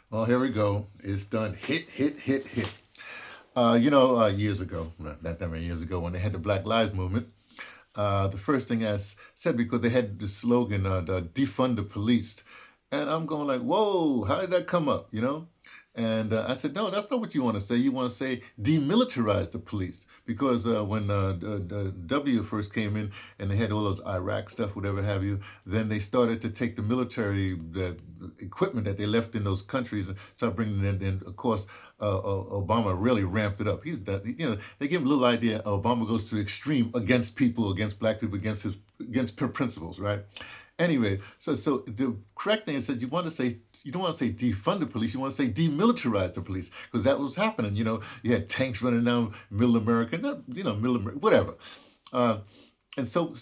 Well, here we go. It's done. Hit, hit, hit, hit. Years ago, not that many years ago, when they had the Black Lives Movement, the first thing said, because they had the slogan, the defund the police. And I'm going like, whoa, how did that come up, And I said, no, that's not what you want to say. You want to say demilitarize the police. Because when the W first came in and they had all those Iraq stuff, whatever have you, then they started to take the military, the equipment that they left in those countries and start bringing it in. And of course, Obama really ramped it up. They give him a little idea. Obama goes to the extreme against people, against black people, against principles, right? Anyway, so the correct thing is that you don't want to say defund the police, you want to say demilitarize the police, because that was happening. You had tanks running down middle America, not middle America, whatever. Uh, and so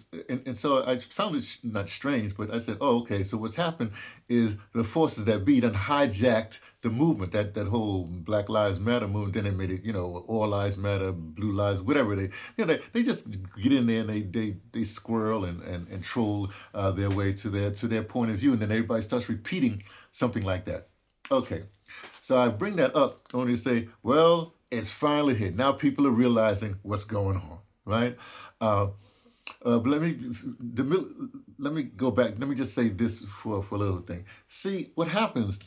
I found it not strange, but I said, oh, okay. So what's happened is the forces that be done hijacked the movement, that whole Black Lives Matter movement. Then they made it, All Lives Matter, Blue Lives, whatever they just get in there and they squirrel and troll their way to their point of view, and then everybody starts repeating something like that. Okay, so I bring that up only to say, well, it's finally hit. Now people are realizing what's going on, right? Uh, but let me go back. Let me just say this for a little thing. See, what happens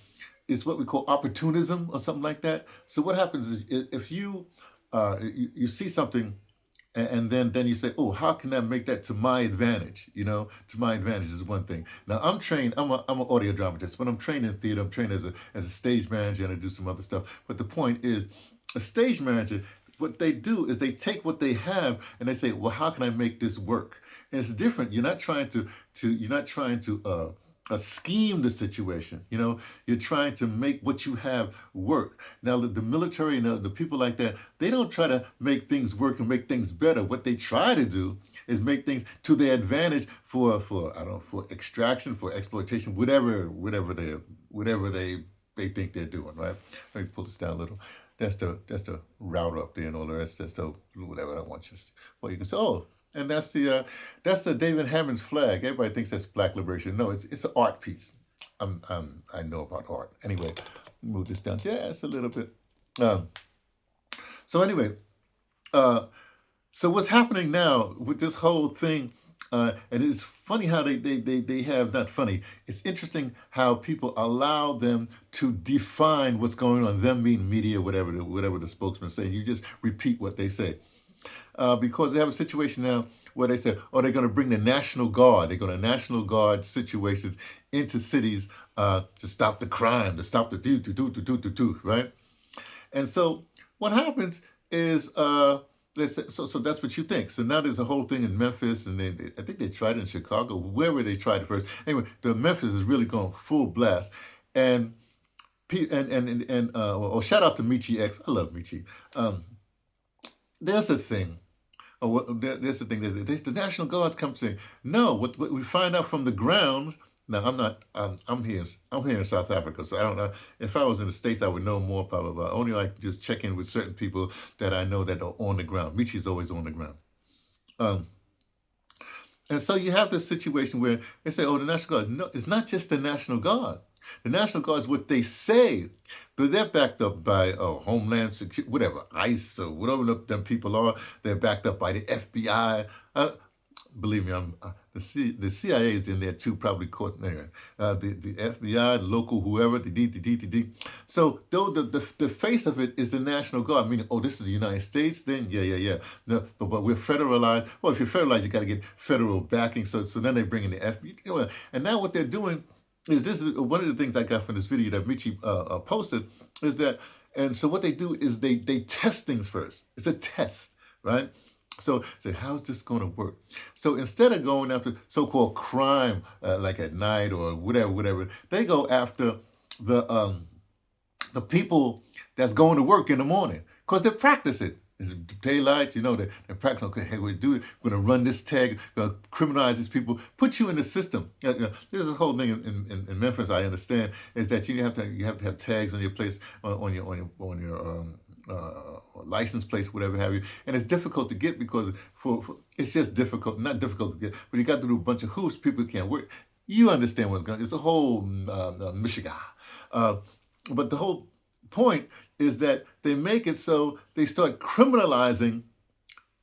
is what we call opportunism or something like that. So what happens is, if you see something, and then you say, oh, how can I make that to my advantage? To my advantage is one thing. Now I'm trained. I'm an audio dramatist. When I'm trained in theater, I'm trained as a stage manager, and I do some other stuff. But the point is, a stage manager, what they do is they take what they have and they say, well, how can I make this work? And it's different. You're not trying to scheme the situation. You're trying to make what you have work. Now, the military and the people like that, they don't try to make things work and make things better. What they try to do is make things to their advantage for I don't know, for extraction, for exploitation, whatever they think they're doing. Right? Let me pull this down a little. That's the router up there and all the rest. That's the whatever I want you. Well, you can say, oh, and that's the David Hammond's flag. Everybody thinks that's Black liberation. No, it's an art piece. I know about art. Anyway, move this down just a little bit. Um, so anyway, uh, so what's happening now with this whole thing? And it's funny how they have, not funny. It's interesting how people allow them to define what's going on. Them being media, whatever the spokesman say. You just repeat what they say. Because they have a situation now where they say, oh, they're going to bring the National Guard. They're going to National Guard situations into cities to stop the crime, to stop the do, right? And so what happens is they say, so that's what you think. So now there's a whole thing in Memphis, and I think they tried it in Chicago, wherever they tried it first. Anyway, the Memphis is really going full blast, and shout out to Michi X. I love Michi. Um, there's a thing. There's the thing. There's the National Guards come saying, no. What we find out from the ground. Now I'm not. I'm here in South Africa, so I don't know. If I was in the States, I would know more. Probably. Only like just check in with certain people that I know that are on the ground. Michi's always on the ground. Um, and so you have this situation where they say, oh, the National Guard. No, it's not just the National Guard. The National Guard is what they say, but they're backed up by Homeland Security, whatever, ICE, or whatever them people are. They're backed up by the FBI. Believe me, the CIA is in there too, probably caught anyway. The FBI, the local whoever, the D. So though the face of it is the National Guard, meaning, oh, this is the United States, then yeah. No, but we're federalized. Well, if you're federalized, you got to get federal backing. So then they bring in the FBI, and now what they're doing is, this is one of the things I got from this video that Michi posted, is that, and so what they do is they test things first. It's a test, right? So say, how's this going to work? So instead of going after so-called crime, like at night or whatever, they go after the people that's going to work in the morning, because they practice it. It's daylight, they're practicing, okay, hey, we're going to run this tag, going to criminalize these people, put you in the system. There's this whole thing in Memphis, I understand, is that you have to have tags on your place, on your license plates, whatever have you, and it's difficult to get because it's just difficult, not difficult to get, but you got to do a bunch of hoops. People can't work. You understand what's going on. It's a whole Michigan. But the whole point is that they make it so they start criminalizing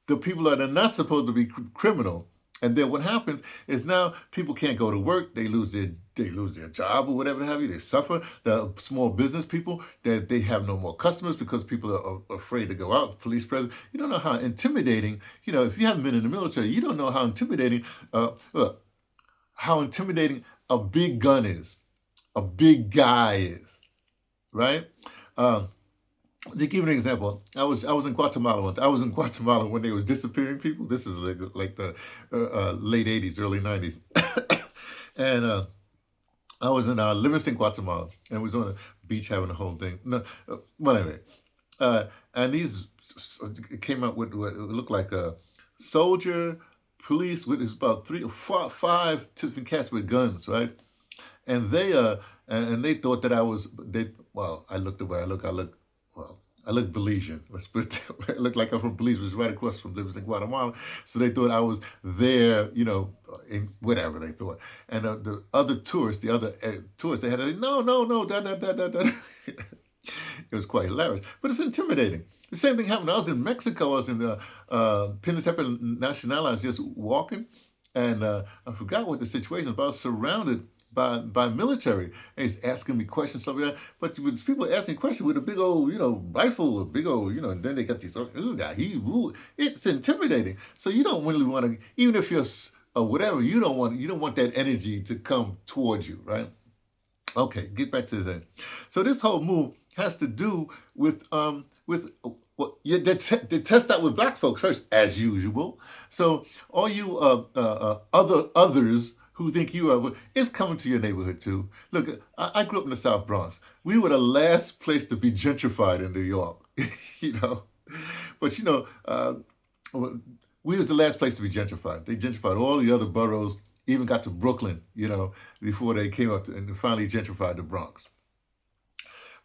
the people that are not supposed to be criminal. And then what happens is now people can't go to work. They lose their job or whatever have you. They suffer. The small business people that they have no more customers because people are afraid to go out. Police presence. You don't know how intimidating. If you haven't been in the military, you don't know how intimidating. Look, how intimidating a big gun is, a big guy is, right? Um, to give you an example, I was in Guatemala once. I was in Guatemala when they was disappearing people. This is like the late '80s, early '90s, and I was in Livingston, Guatemala, and we was on the beach having the whole thing. No, well anyway, and these came out with what looked like a soldier, police with about three or four, five different cats with guns, right? And they thought that I was they. Well, I looked the way I look. Well. I look Belizean. Let's put it that way. I look like I'm from Belize, which is right across from Livingston, Guatemala. So they thought I was there, in whatever they thought. And the other tourists, they had to say, no, no, no, da, da, da, da, da. It was quite hilarious. But it's intimidating. The same thing happened. I was in Mexico. I was in Pinnatepe Nacional. I was just walking, and I forgot what the situation was, but I was surrounded by military, and he's asking me questions, stuff like that. But with people asking questions with a big old, rifle, a big old, and then they got these, it's intimidating. So you don't really want to, even if you're whatever, you don't want that energy to come towards you, right? Okay, get back to the thing. So this whole move has to do with well, they test out with black folks first, as usual. So all you others who think you are, it's coming to your neighborhood too. Look, I grew up in the South Bronx. We were the last place to be gentrified in New York, you know. But we was the last place to be gentrified. They gentrified all the other boroughs, even got to Brooklyn, before they came up and finally gentrified the Bronx.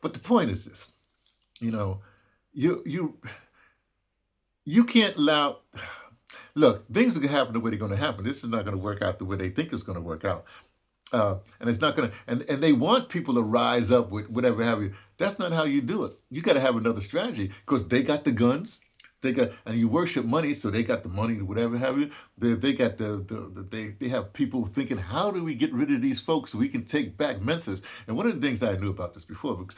But the point is this, you know, you you you can't allow. Look, things are gonna happen the way they're gonna happen. This is not gonna work out the way they think it's gonna work out. And it's not gonna and they want people to rise up with whatever have you. That's not how you do it. You got to have another strategy because they got the guns, they got and you worship money, so they got the money, whatever have you. They got they have people thinking, how do we get rid of these folks so we can take back Memphis? And one of the things I knew about this before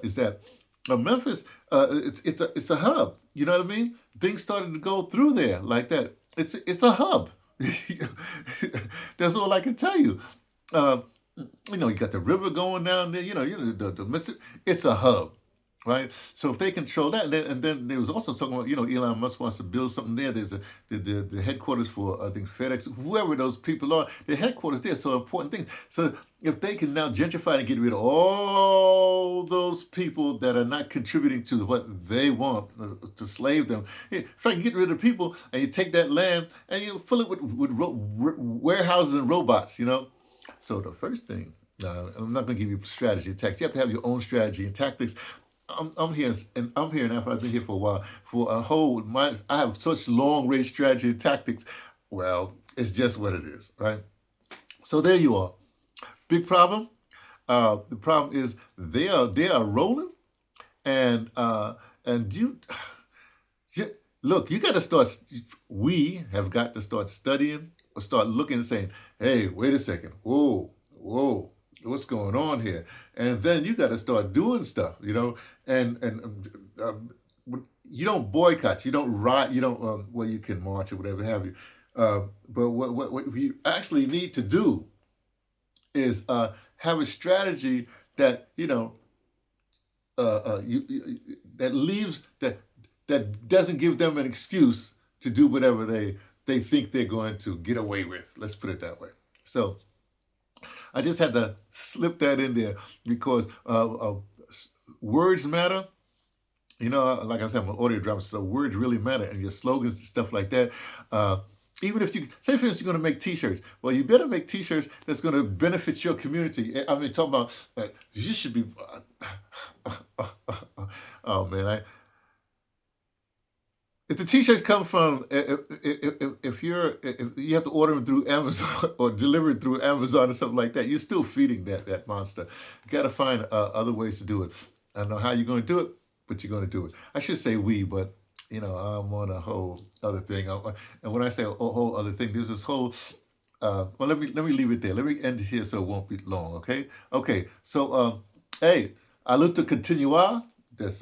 is that Memphis, it's a hub. You know what I mean? Things started to go through there like that. It's a hub. That's all I can tell you. Uh, you got the river going down there. The Mississippi. It's a hub, right? So if they control that, and then there was also talking about, Elon Musk wants to build something there. There's the headquarters for I think FedEx, whoever those people are. The headquarters there, so important things. So if they can now gentrify and get rid of all those people that are not contributing to what they want to slave them, if I can get rid of people and you take that land and you fill it with warehouses and robots. So the first thing, I'm not going to give you strategy and tactics. You have to have your own strategy and tactics. I'm here, and I'm here now. I've been here for a while. For a whole, I have such long range strategy and tactics. Well, it's just what it is, right? So there you are. Big problem. The problem is they are rolling, and look. You got to start. We have got to start studying or start looking and saying, "Hey, wait a second. Whoa, whoa." What's going on here? And then you got to start doing stuff. And you don't boycott, you don't riot, you don't. Well, you can march or whatever have you. But what we actually need to do is have a strategy that that leaves that doesn't give them an excuse to do whatever they think they're going to get away with. Let's put it that way. So I just had to slip that in there because words matter. Like I said, I'm an audio drama, so words really matter, and your slogans and stuff like that. Even if you say, for instance, you're going to make T-shirts, well, you better make T-shirts that's going to benefit your community. I mean, talking about you should be. Oh man, If the t-shirts come from, if you have to order them through Amazon or deliver it through Amazon or something like that, you're still feeding that monster. You got to find other ways to do it. I don't know how you're going to do it, but you're going to do it. I should say we, but I'm on a whole other thing. And when I say a whole other thing, there's this whole. Well, let me leave it there. Let me end it here so it won't be long. Okay. Okay. So, hey, I look to continuar. That's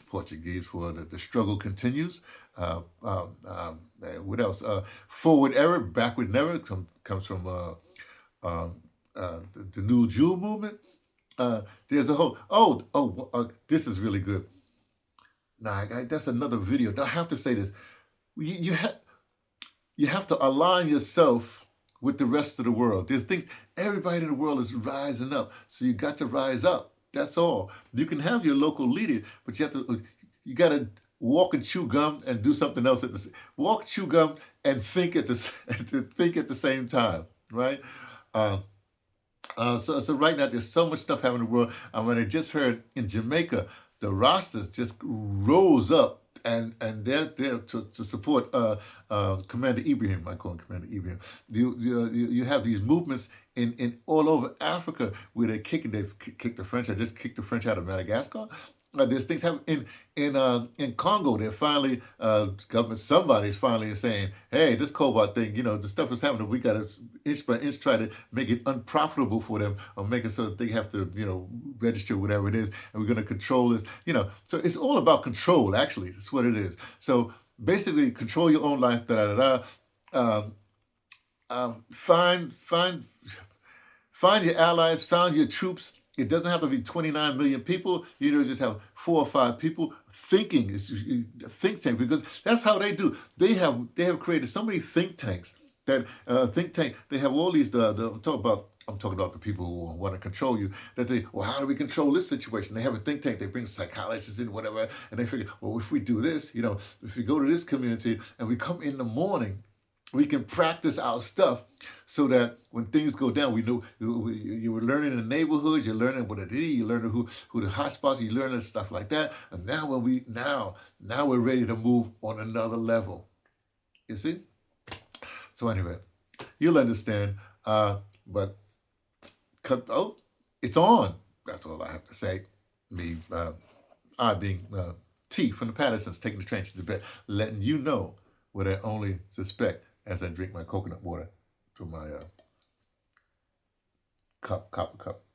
Portuguese for the struggle continues. What else? Forward ever, backward never comes from the New Jew movement. There's a whole. This is really good. Nah, that's another video. Now, I have to say this. You have to align yourself with the rest of the world. There's things, everybody in the world is rising up. So you got to rise up. That's all. You can have your local leader, but you got to walk and chew gum and do something else walk, chew gum, and think at the think at the same time, right? Uh, so right now there's so much stuff happening in the world. And when I just heard in Jamaica, the rosters just rose up and they're there to support Commander Ibrahim. I call him Commander Ibrahim. You have these movements in all over Africa where they've kicked the French. I just kicked the French out of Madagascar. There's things happening in Congo. They're finally government. Somebody's finally saying, "Hey, this cobalt thing, the stuff is happening. We got to inch by inch try to make it unprofitable for them, or make it so that they have to, register whatever it is, and we're going to control this. So it's all about control. Actually, that's what it is. So basically, control your own life. Da da da. Um, find your allies, find your troops. It doesn't have to be 29 million people. Just have 4 or 5 people thinking. It's a think tank, because that's how they do. They have created so many think tanks that think tank. They have all these. I'm talking about the people who want to control you. How do we control this situation? They have a think tank. They bring psychologists in, whatever, and they figure, well, if we do this, if we go to this community and we come in the morning, we can practice our stuff so that when things go down, we know you were learning in the neighborhoods, you're learning what it is, you're learning who the hot spots, you're learning stuff like that. And now we're ready to move on another level. You see? So anyway, you'll understand. But it's on. That's all I have to say. Me, I being T from the Pattersons, taking the train to Tibet, letting you know what I only suspect as I drink my coconut water through my copper cup.